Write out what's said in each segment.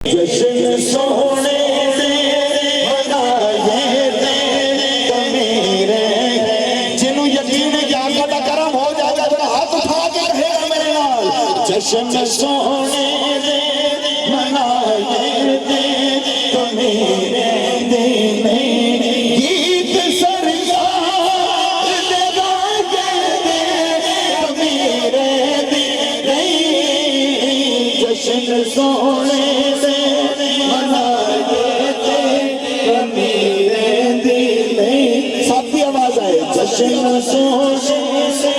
जश्न सोने दे मनाए दे कमीरे जिन्हों यकीन याद का करम हो जाएगा जरा हाथ उठा के रहेगा मेरे नाल। जश्न सोने दे मनाए दे कमीरे दे गीत सरकार दे गाए दे कमीरे दे जश्न सोने जश्न सोने से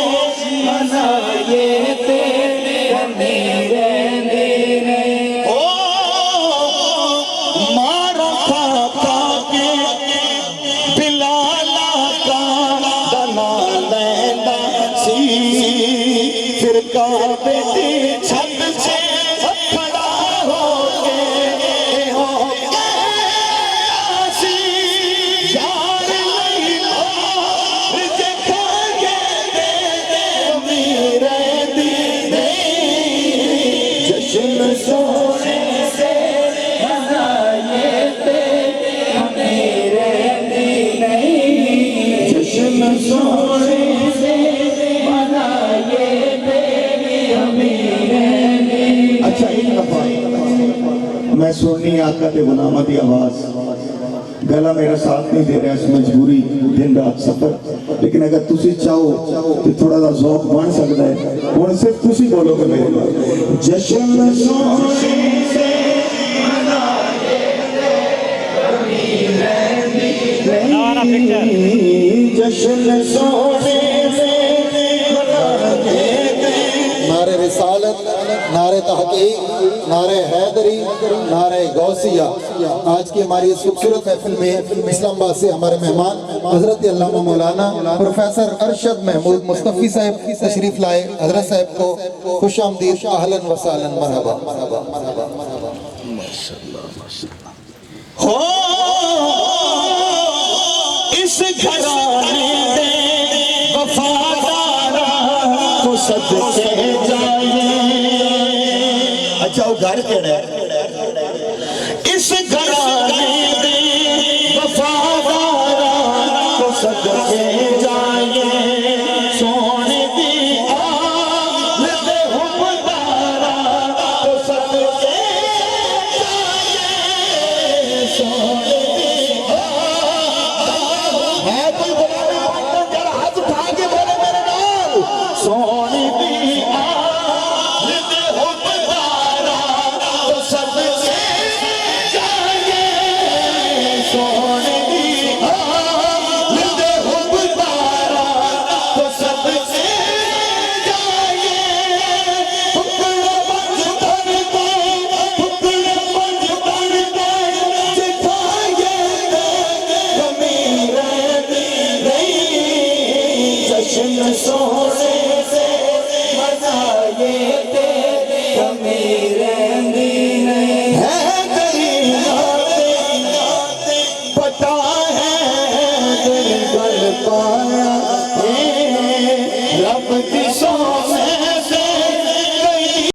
मनाए तेरे मेरे दिन ओ मारा खा के बिलाला का दना लैंदा सी फिर काबे दी छत से खड़ा हो के आसी यार जश्न सोने से मनाए तेरे मेरे दिन जश्न सोने से मनाए तेरे मेरे दिन। अच्छा एक दफा मैं सुननी आका ते गुलामा दी आवाज गला मेरा साथ नहीं दे रहा इस मजबूरी दिन रात सफर लेकिन अगर तुसी चाहो तो थोड़ा सा ज़ौक बन सकता है हुण सिर्फ तुसी बोलोगे मेरे नाल। जश्न सोने से मनाए जश्न सोने से मनाए नारे रिसालत, नारे तहकीक, नारे हैदरी, नारे गौसिया। आज की हमारी इस खूबसूरत महफिल में इस्लामाबाद से हमारे मेहमान हजरत अल्लामा मौलाना प्रोफेसर अरशद महमूद मुस्तफ़ी साहब तशरीफ लाए। हजरत साहब को खुश आमदीद, अहलन व सहलन, मरहबा। हो इस घराने दे वफादारा को सदके जाए। अच्छा वो घर केड़ा है?